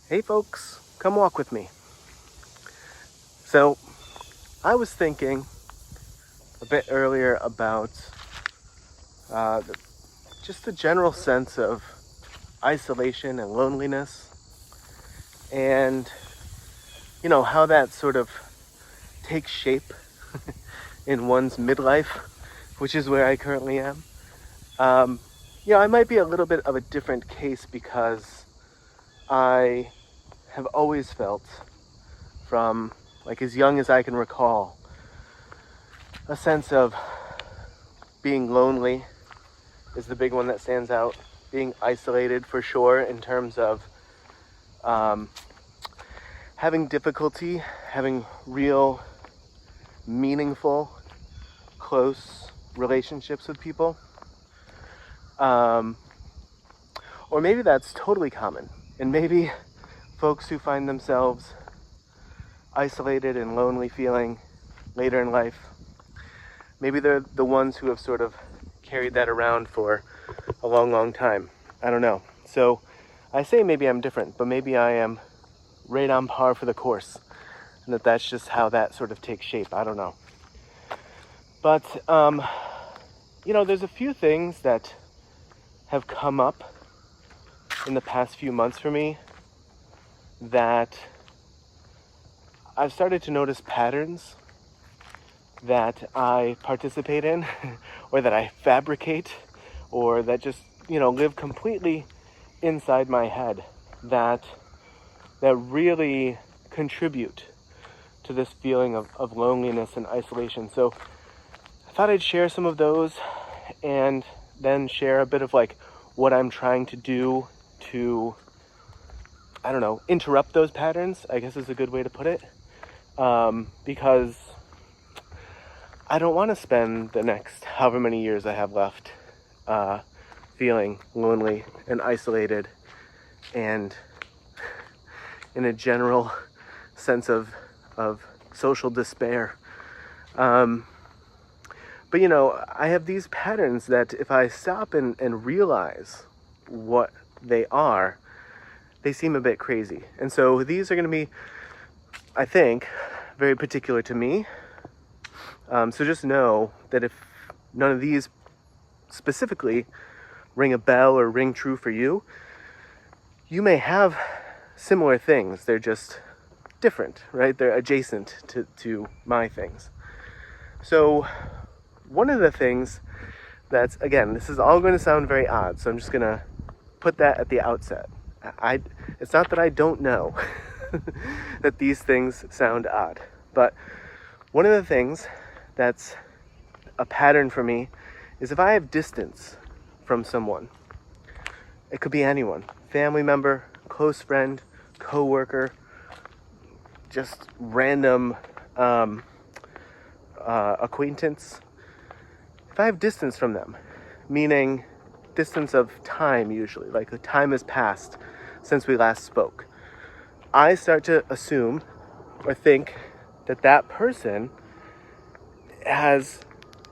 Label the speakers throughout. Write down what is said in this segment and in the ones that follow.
Speaker 1: Hey folks, come walk with me. So, I was thinking a bit earlier about uh, the, just the general sense of isolation and loneliness, and how that sort of takes shape in one's midlife, which is where I currently am. Um, I might be a little bit of a different case because I have always felt, from like as young as I can recall, a sense of being lonely is the big one that stands out. Being isolated for sure, in terms of um, having difficulty having real, meaningful, close relationships with people. Or maybe that's totally common. And maybe folks who find themselves isolated and lonely feeling later in life, maybe they're the ones who have sort of carried that around for a long, long time. I don't know. So I say maybe I'm different, but maybe I am right on par for the course, and that's just how that sort of takes shape. I don't know. But, there's a few things that have come up in the past few months for me that I've started to notice patterns that I participate in or that I fabricate, or that just, live completely inside my head, that really contribute to this feeling of loneliness and isolation. So I thought I'd share some of those, and then share a bit of like what I'm trying to do to, I don't know, interrupt those patterns, I guess is a good way to put it. Because I don't want to spend the next however many years I have left feeling lonely and isolated and in a general sense of social despair. But I have these patterns that if I stop and realize what they are, they seem a bit crazy. And so these are going to be, I think, very particular to me. So just know that if none of these specifically ring a bell or ring true for you, you may have similar things. They're just different, right? They're adjacent to my things. So one of the things that's, again, this is all going to sound very odd, so I'm just going to put that at the outset. It's not that I don't know that these things sound odd, but one of the things that's a pattern for me is if I have distance from someone. It could be anyone, family member, close friend, coworker, just random acquaintance. If I have distance from them, meaning distance of time usually, like the time has passed since we last spoke, I start to assume or think that that person has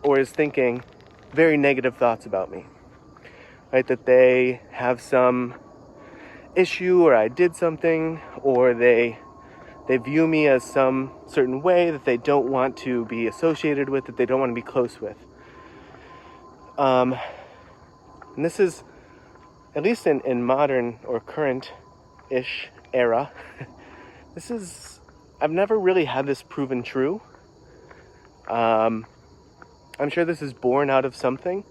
Speaker 1: or is thinking very negative thoughts about me, right? That they have some issue, or I did something, or they view me as some certain way that they don't want to be associated with, that they don't want to be close with. And this is, at least in modern or current-ish era, I've never really had this proven true. I'm sure this is born out of something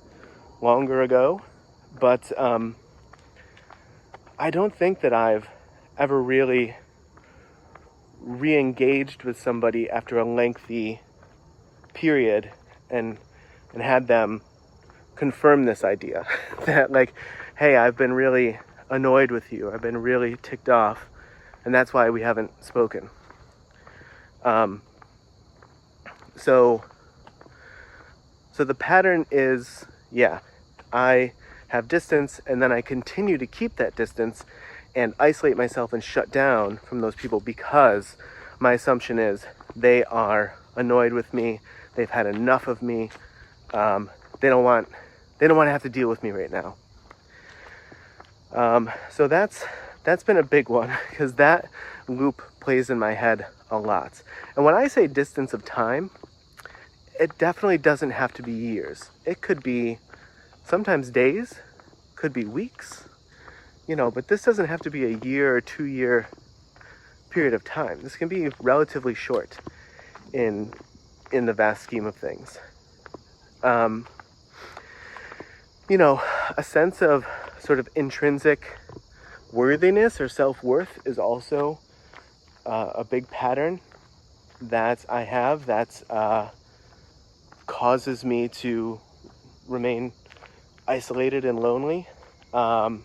Speaker 1: longer ago, but I don't think that I've ever really re-engaged with somebody after a lengthy period and had them confirm this idea that, like, hey, I've been really annoyed with you, I've been really ticked off, and that's why we haven't spoken. So the pattern is, I have distance, and then I continue to keep that distance and isolate myself and shut down from those people because my assumption is they are annoyed with me, they've had enough of me, they don't want to have to deal with me right now. So that's that's been a big one because that loop plays in my head a lot. And when I say distance of time, it definitely doesn't have to be years. It could be sometimes days, could be weeks, but this doesn't have to be a year or 2 year period of time. This can be relatively short in the vast scheme of things. A sense of sort of intrinsic worthiness or self-worth is also a big pattern that I have that causes me to remain isolated and lonely. I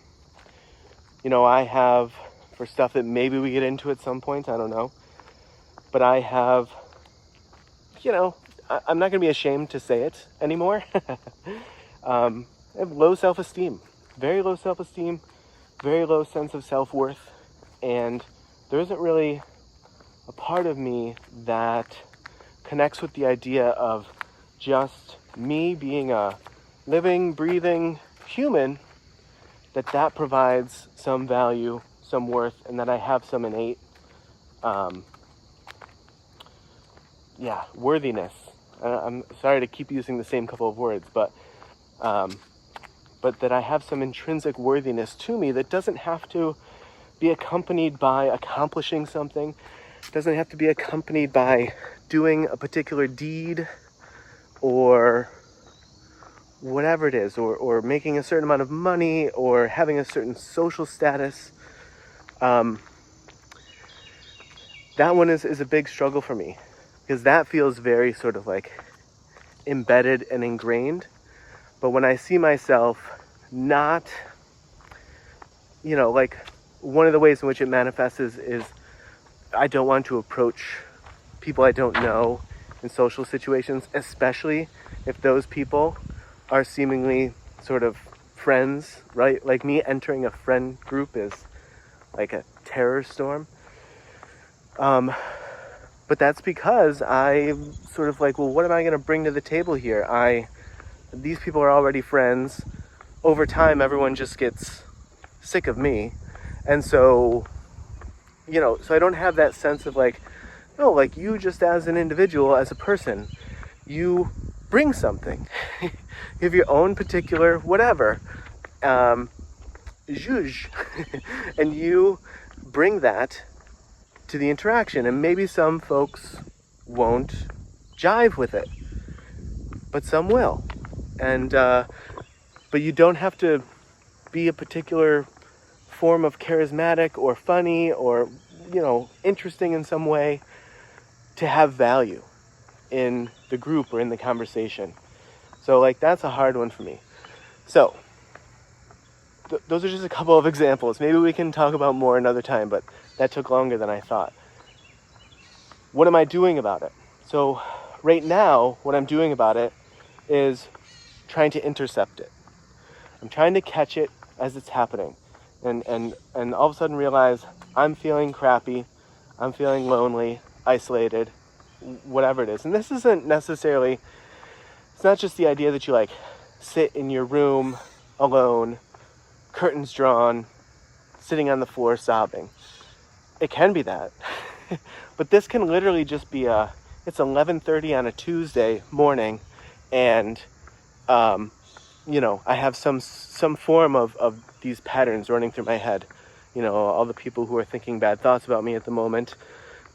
Speaker 1: have, for stuff that maybe we get into at some point, I don't know, but I have, I'm not going to be ashamed to say it anymore. I have low self-esteem, very low self-esteem, very low sense of self-worth, and there isn't really a part of me that connects with the idea of just me being a living, breathing human, that provides some value, some worth, and that I have some innate worthiness. I'm sorry to keep using the same couple of words, but that I have some intrinsic worthiness to me that doesn't have to be accompanied by accomplishing something. It doesn't have to be accompanied by doing a particular deed or whatever it is, or making a certain amount of money or having a certain social status. That one is a big struggle for me because that feels very sort of like embedded and ingrained. But when I see myself not, like one of the ways in which it manifests is I don't want to approach people I don't know in social situations, especially if those people are seemingly sort of friends, right? Like me entering a friend group is like a terror storm. But that's because I'm sort of like, well, what am I going to bring to the table here? These people are already friends. Over time, everyone just gets sick of me. And so, so I don't have that sense of like, no, like you just as an individual, as a person, you bring something. You have your own particular whatever, zhuzh, and you bring that to the interaction. And maybe some folks won't jive with it, but some will. And but you don't have to be a particular form of charismatic or funny or interesting in some way to have value in the group or in the conversation. So like that's a hard one for me. So those are just a couple of examples. Maybe we can talk about more another time, but that took longer than I thought. What am I doing about it? So right now, what I'm doing about it is trying to intercept it. I'm trying to catch it as it's happening and all of a sudden realize I'm feeling crappy, I'm feeling lonely, isolated, whatever it is. And this isn't necessarily, it's not just the idea that you like sit in your room alone, curtains drawn, sitting on the floor sobbing. It can be that. But this can literally just be it's 11:30 on a Tuesday morning and I have some form of these patterns running through my head. All the people who are thinking bad thoughts about me at the moment,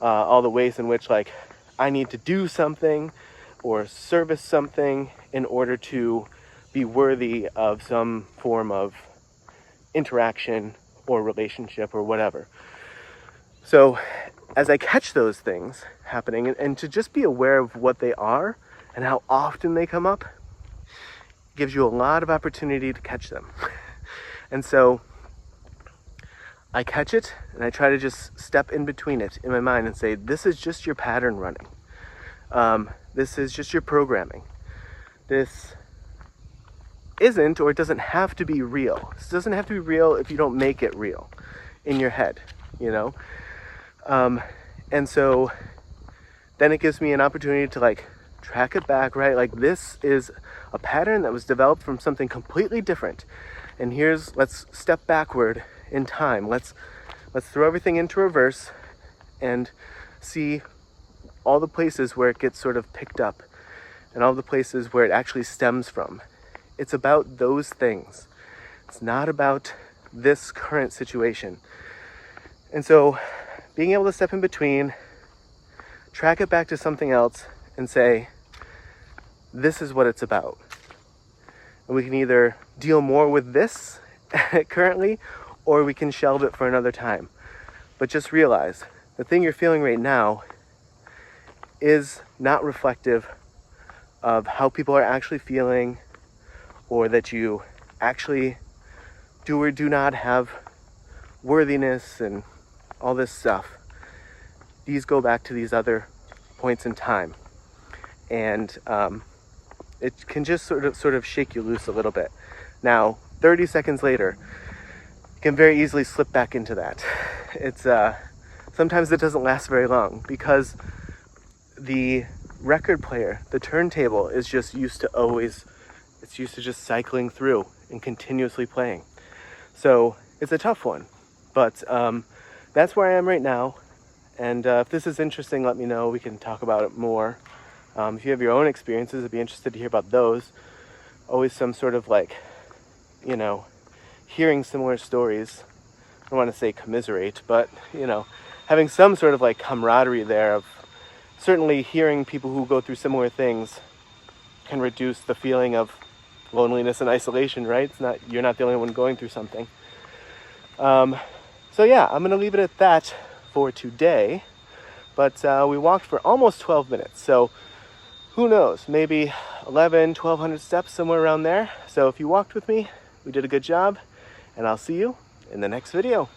Speaker 1: all the ways in which like I need to do something or service something in order to be worthy of some form of interaction or relationship or whatever. So as I catch those things happening and to just be aware of what they are and how often they come up, gives you a lot of opportunity to catch them. And so I catch it and I try to just step in between it in my mind and say, this is just your pattern running. This is just your programming. This isn't, or it doesn't have to be real. This doesn't have to be real if you don't make it real in your head, and so then it gives me an opportunity to like track it back, right? Like this is a pattern that was developed from something completely different. And let's step backward in time. Let's throw everything into reverse and see all the places where it gets sort of picked up and all the places where it actually stems from. It's about those things. It's not about this current situation. And so being able to step in between, track it back to something else and say, this is what it's about. And we can either deal more with this currently, or we can shelve it for another time. But just realize the thing you're feeling right now is not reflective of how people are actually feeling, or that you actually do or do not have worthiness and all this stuff. These go back to these other points in time. And it can just sort of shake you loose a little bit. Now, 30 seconds later, you can very easily slip back into that. It's sometimes it doesn't last very long because the record player, the turntable, is just used to just cycling through and continuously playing. So it's a tough one, but that's where I am right now. And if this is interesting, let me know. We can talk about it more. If you have your own experiences, I'd be interested to hear about those. Always some sort of hearing similar stories. I don't want to say commiserate, but, having some sort of camaraderie there of certainly hearing people who go through similar things can reduce the feeling of loneliness and isolation, right? You're not the only one going through something. So yeah, I'm going to leave it at that for today. But we walked for almost 12 minutes. So who knows, maybe 1,200 steps, somewhere around there. So if you walked with me, we did a good job. And I'll see you in the next video.